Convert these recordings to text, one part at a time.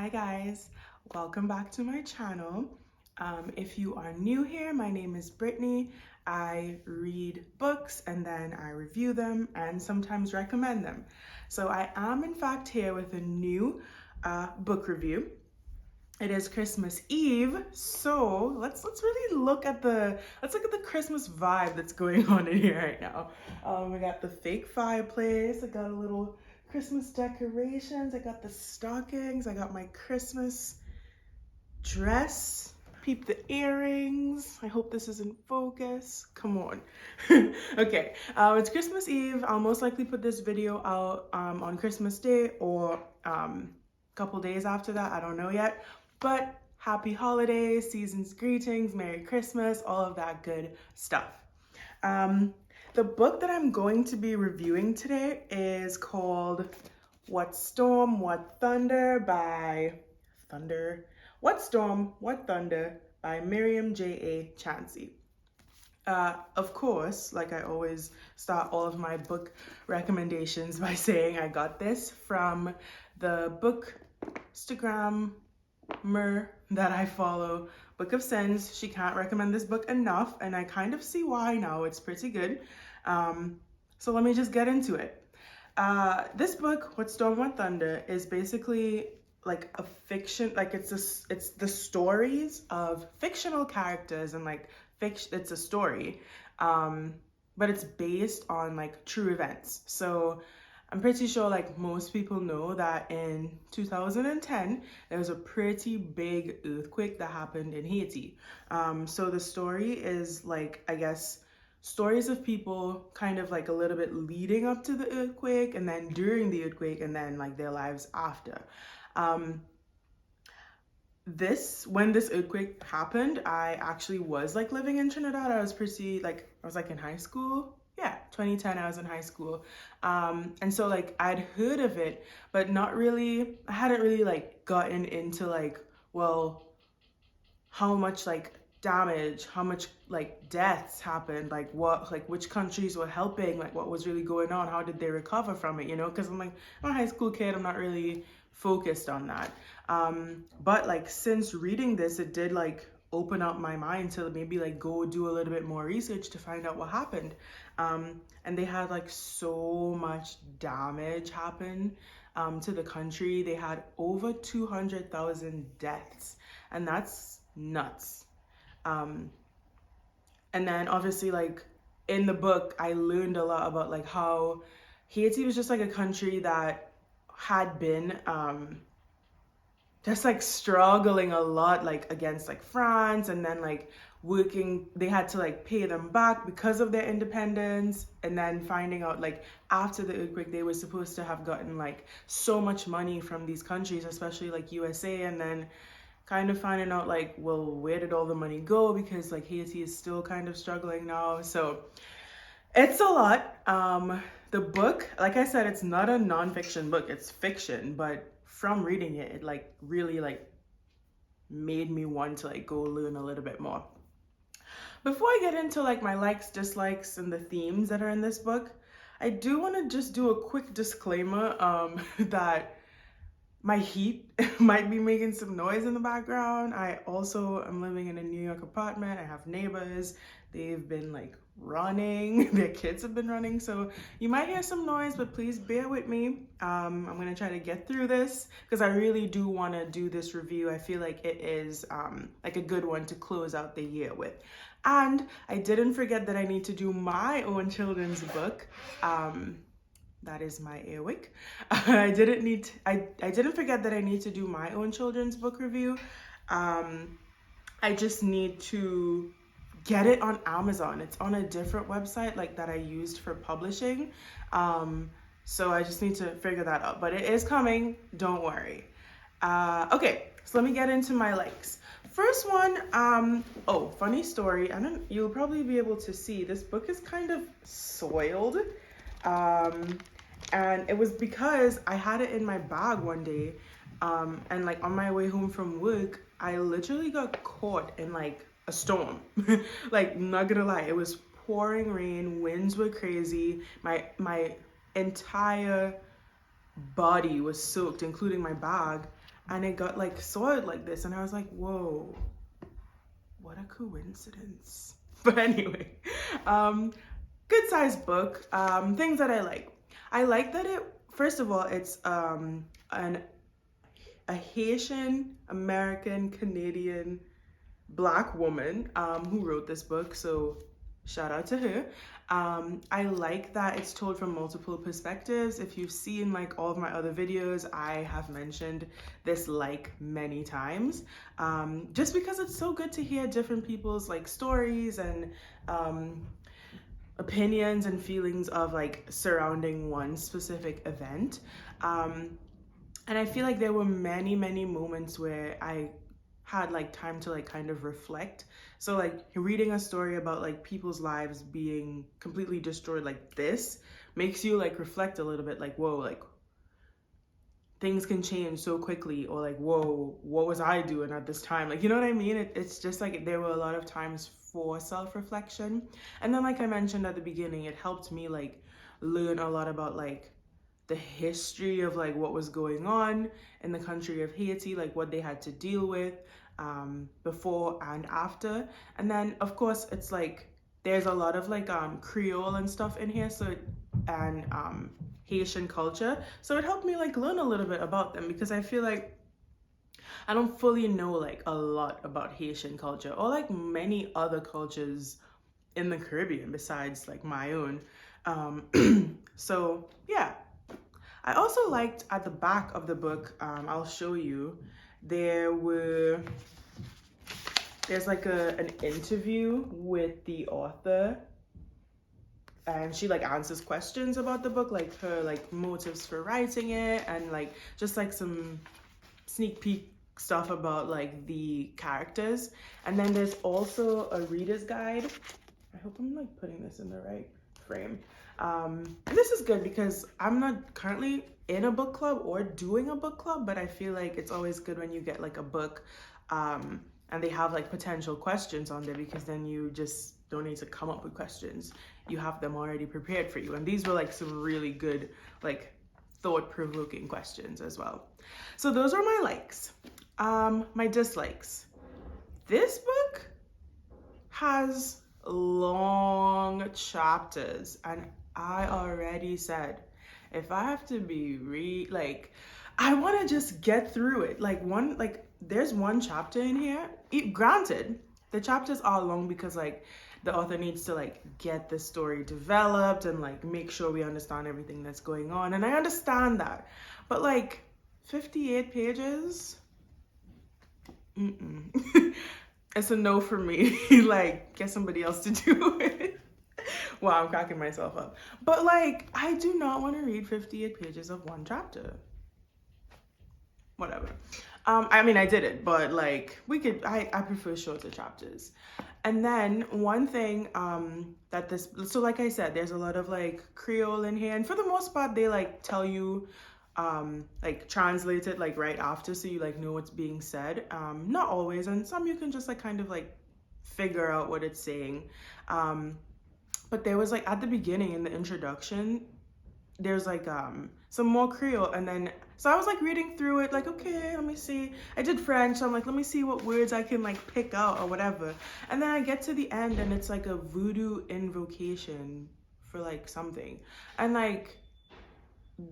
Hi guys, welcome back to my channel. If you are new here, my name is Brittany. I read books and then I review them and sometimes recommend them. So I am in fact here with a new book review. It is Christmas Eve, so let's really look at the Christmas vibe that's going on in here right now. We got the fake fireplace. I got a little Christmas decorations. I got the stockings. I got my Christmas dress. Peep the earrings. I hope this is in focus. Come on. Okay, it's Christmas Eve. I'll most likely put this video out on Christmas Day or a couple days after that. I don't know yet. But happy holidays, season's greetings, Merry Christmas, all of that good stuff. The book that I'm going to be reviewing today is called What Storm, What Thunder by Myriam J.A. Chancy. Of course, like I always start all of my book recommendations by saying I got this from the book Instagram that I follow, Book of Sins. She can't recommend this book enough, and I kind of see why now. It's pretty good. So let me just get into it. This book, What Storm, What Thunder, is basically like a fiction, like it's the stories of fictional characters, and like it's a story, but it's based on like true events. So I'm pretty sure like most people know that in 2010, there was a pretty big earthquake that happened in Haiti. So the story is like, I guess, stories of people kind of like a little bit leading up to the earthquake and then during the earthquake and then like their lives after. When this earthquake happened, I actually was like living in Trinidad. I was like in high school. Yeah, 2010, I was in high school. And so like I'd heard of it, but not really, I hadn't really like gotten into like, well, how much like damage, how much like deaths happened, like what, like which countries were helping, like what was really going on, how did they recover from it, you know? Because I'm a high school kid, I'm not really focused on that. But like since reading this, it did like open up my mind to maybe like go do a little bit more research to find out what happened. And they had like so much damage happen to the country. They had over 200,000 deaths, and that's nuts. And then obviously like in the book, I learned a lot about like how Haiti was just like a country that had been just like struggling a lot like against like France, and then like they had to like pay them back because of their independence, and then finding out like after the earthquake they were supposed to have gotten like so much money from these countries, especially like USA, and then kind of finding out like, well, where did all the money go, because like Haiti is still kind of struggling now. So it's a lot. The book, like I said, it's not a nonfiction book, it's fiction, but from reading it, it like really like made me want to like go learn a little bit more. Before I get into like my likes, dislikes, and the themes that are in this book, I do want to just do a quick disclaimer that my heat might be making some noise in the background. I also am living in a New York apartment. I have neighbors. They've been like running. Their kids have been running. So you might hear some noise, but please bear with me. I'm going to try to get through this because I really do want to do this review. I feel like it is like a good one to close out the year with. And I didn't forget that I need to do my own children's book. That is my earwig. I didn't forget that I need to do my own children's book review. I just need to get it on Amazon. It's on a different website like that I used for publishing. So I just need to figure that out, but it is coming, don't worry. Okay, so let me get into my likes. First one, oh, funny story. You'll probably be able to see this book is kind of soiled. And it was because I had it in my bag one day, and like on my way home from work, I literally got caught in like a storm. Like, not gonna lie, it was pouring rain, winds were crazy, my entire body was soaked, including my bag, and it got like soiled like this, and I was like, whoa, what a coincidence. But anyway, good sized book. Things that I like that it, first of all, it's a Haitian American Canadian Black woman who wrote this book, so shout out to her. I like that it's told from multiple perspectives. If you've seen like all of my other videos, I have mentioned this like many times, just because it's so good to hear different people's like stories and opinions and feelings of like surrounding one specific event. And I feel like there were many moments where I had like time to like kind of reflect. So like reading a story about like people's lives being completely destroyed like this makes you like reflect a little bit, like, whoa, like things can change so quickly, or like, whoa, what was I doing at this time? Like, you know what I mean? It's just like there were a lot of times for self-reflection. And then like I mentioned at the beginning, it helped me like learn a lot about like the history of like what was going on in the country of Haiti, like what they had to deal with before and after. And then of course it's like there's a lot of like Creole and stuff in here, so and Haitian culture, so it helped me like learn a little bit about them, because I feel like I don't fully know like a lot about Haitian culture or like many other cultures in the Caribbean besides like my own. So yeah. I also liked at the back of the book, I'll show you, there's like an interview with the author, and she like answers questions about the book, like her like motives for writing it, and like just like some sneak peek stuff about like the characters. And then there's also a reader's guide. I hope I'm like putting this in the right frame. This is good because I'm not currently in a book club or doing a book club, but I feel like it's always good when you get like a book and they have like potential questions on there, because then you just don't need to come up with questions. You have them already prepared for you. And these were like some really good, like thought-provoking questions as well. So those are my likes. My dislikes. This book has long chapters, and I already said if I have to be I want to just get through it. Like there's one chapter in here. Granted, the chapters are long because like the author needs to like get the story developed and like make sure we understand everything that's going on, and I understand that, but like 58 pages, it's a no for me. Like, get somebody else to do it. Wow, I'm cracking myself up. But like, I do not want to read 58 pages of one chapter. Whatever. I mean, I did it, but like, I prefer shorter chapters. And then one thing so like I said, there's a lot of like Creole in here, and for the most part, they like tell you like translate it like right after, so you like know what's being said. Not always, and some you can just like kind of like figure out what it's saying. But there was like at the beginning in the introduction, there's like some more Creole, and then so I was like reading through it like, okay, let me see. I did French, so I'm like, let me see what words I can like pick out or whatever. And then I get to the end and it's like a voodoo invocation for like something. And like,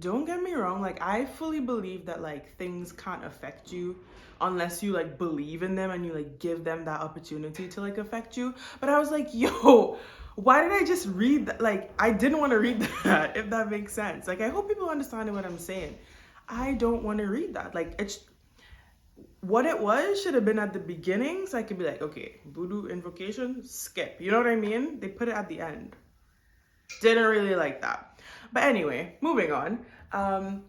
don't get me wrong, like I fully believe that like things can't affect you unless you like believe in them and you like give them that opportunity to like affect you. But I was like, yo, why did I just read that? Like, I didn't want to read that, if that makes sense. Like, I hope people understand what I'm saying. I don't want to read that. Like, it's what it was should have been at the beginning, so I could be like, okay, voodoo invocation, skip. You know what I mean? They put it at the end. Didn't really like that. But anyway, moving on. I'm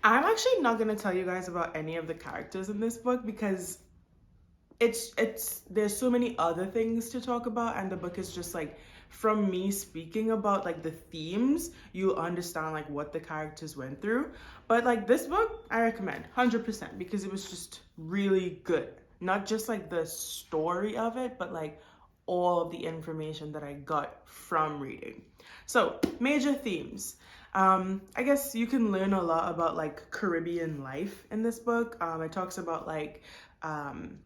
actually not gonna tell you guys about any of the characters in this book, because there's so many other things to talk about, and the book is just like, from me speaking about like the themes, you'll understand like what the characters went through. But like this book, I recommend 100%, because it was just really good. Not just like the story of it, but like all of the information that I got from reading. So major themes. I guess you can learn a lot about like Caribbean life in this book. It talks about um,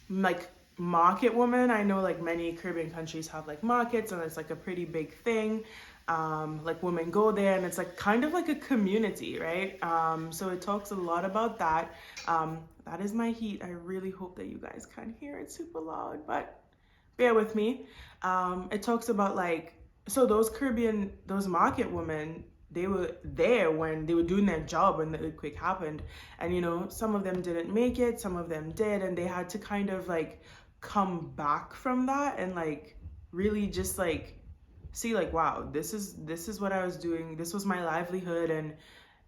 like market woman. I know like many Caribbean countries have like markets, and it's like a pretty big thing. Like women go there, and it's like kind of like a community, right? So it talks a lot about that. That is my heat. I really hope that you guys can hear it super loud, but bear with me. It talks about like, so those market women, they were there when they were doing their job when the earthquake happened. And, you know, some of them didn't make it, some of them did. And they had to kind of like come back from that and like really just like see like, wow, this is what I was doing. This was my livelihood. And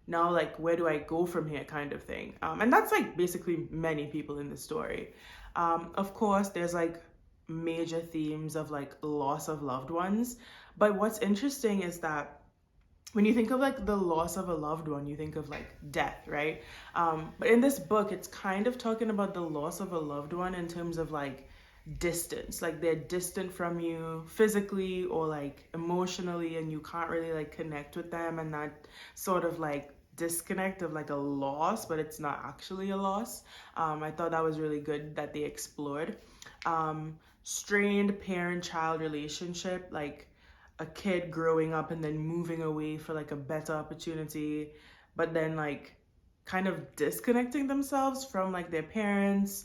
now like, where do I go from here kind of thing. And that's like basically many people in the story. Of course, there's like major themes of like loss of loved ones. But what's interesting is that when you think of like the loss of a loved one, you think of like death, right? But in this book, it's kind of talking about the loss of a loved one in terms of like distance, like they're distant from you physically or like emotionally, and you can't really like connect with them, and that sort of like disconnect of like a loss, but it's not actually a loss. I thought that was really good that they explored. Strained parent-child relationship, like a kid growing up and then moving away for like a better opportunity, but then like kind of disconnecting themselves from like their parents.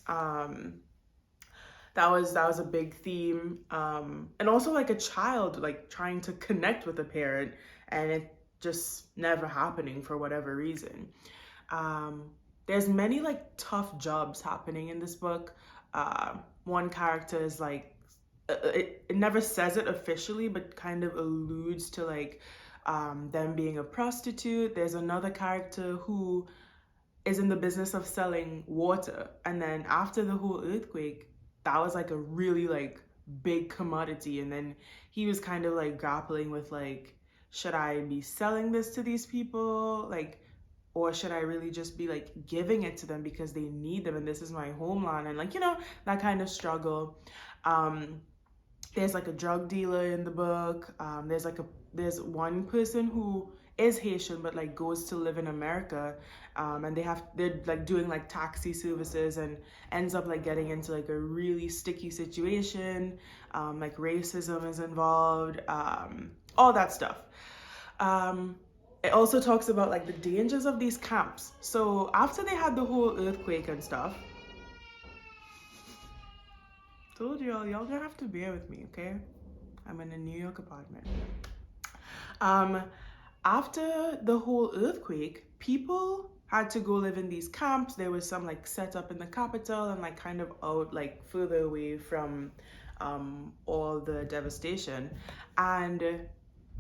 That was a big theme. And also like a child like trying to connect with a parent and it just never happening for whatever reason. There's many like tough jobs happening in this book. One character is like, it never says it officially, but kind of alludes to like them being a prostitute. There's another character who is in the business of selling water. And then after the whole earthquake, that was like a really like big commodity. And then he was kind of like grappling with like, should I be selling this to these people? Like, or should I really just be like giving it to them because they need them and this is my homeland? And like, you know, that kind of struggle. There's like a drug dealer in the book. There's one person who is Haitian but like goes to live in America, and they're like doing like taxi services and ends up like getting into like a really sticky situation. Like racism is involved, all that stuff. It also talks about like the dangers of these camps. So after they had the whole earthquake and stuff, told y'all gonna have to bear with me, okay? I'm in a New York apartment. After the whole earthquake, people had to go live in these camps. There was some like set up in the capital and like kind of out like further away from all the devastation. And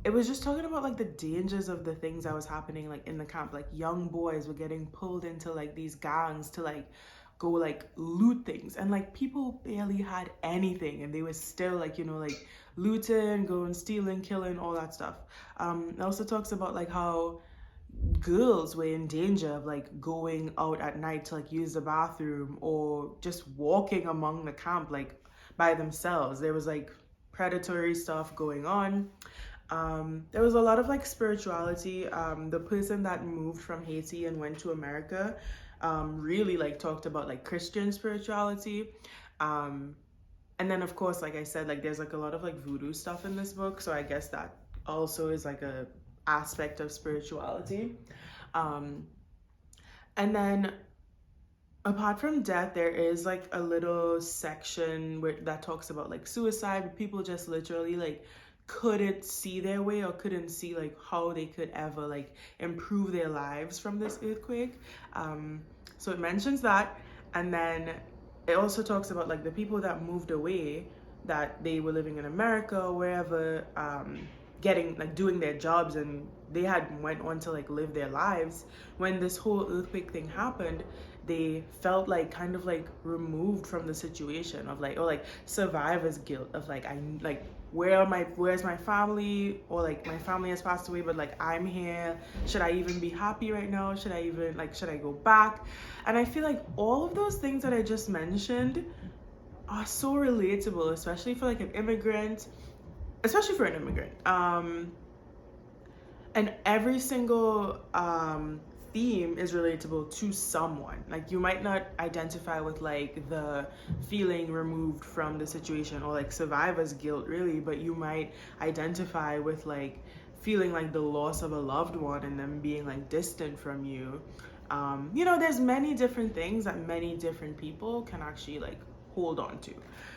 it was just talking about like the dangers of the things that was happening like in the camp. Like young boys were getting pulled into like these gangs to like go like loot things, and like people barely had anything and they were still like, you know, like looting, going stealing, killing, all that stuff. It also talks about like how girls were in danger of like going out at night to like use the bathroom or just walking among the camp like by themselves. There was like predatory stuff going on. There was a lot of like spirituality. The person that moved from Haiti and went to America really like talked about like Christian spirituality. And then of course, like I said, like there's like a lot of like voodoo stuff in this book. So I guess that also is like a aspect of spirituality. And then apart from death, there is like a little section that talks about like suicide. People just literally like couldn't see their way or couldn't see like how they could ever like improve their lives from this earthquake. So it mentions that, and then it also talks about like the people that moved away, that they were living in America or wherever, getting like doing their jobs, and they had went on to like live their lives. When this whole earthquake thing happened, they felt like kind of like removed from the situation of like, or like survivor's guilt of like, I like, where's my family, or like my family has passed away but like I'm here, should I even be happy right now, should I go back? And I feel like all of those things that I just mentioned are so relatable, especially for an immigrant. And every single theme is relatable to someone. Like you might not identify with like the feeling removed from the situation or like survivor's guilt really, but you might identify with like feeling like the loss of a loved one and them being like distant from you. You know, there's many different things that many different people can actually like hold on to.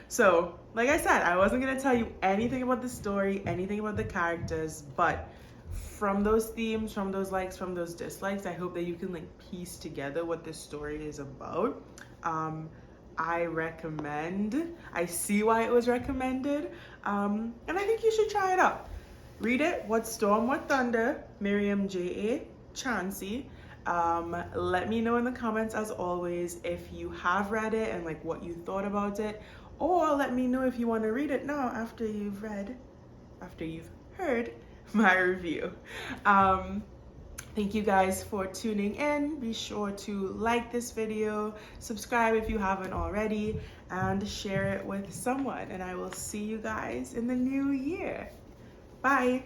So, like I said, I wasn't gonna tell you anything about the story, anything about the characters, but from those themes, from those likes, from those dislikes, I hope that you can like piece together what this story is about. I recommend, I see why it was recommended, and I think you should try it out. Read it, What Storm, What Thunder, Myriam J.A. Chancy. Let me know in the comments as always if you have read it and like what you thought about it, or let me know if you want to read it now after you've heard my review. Thank you guys for tuning in. Be sure to like this video, subscribe if you haven't already, and share it with someone. And I will see you guys in the new year. Bye.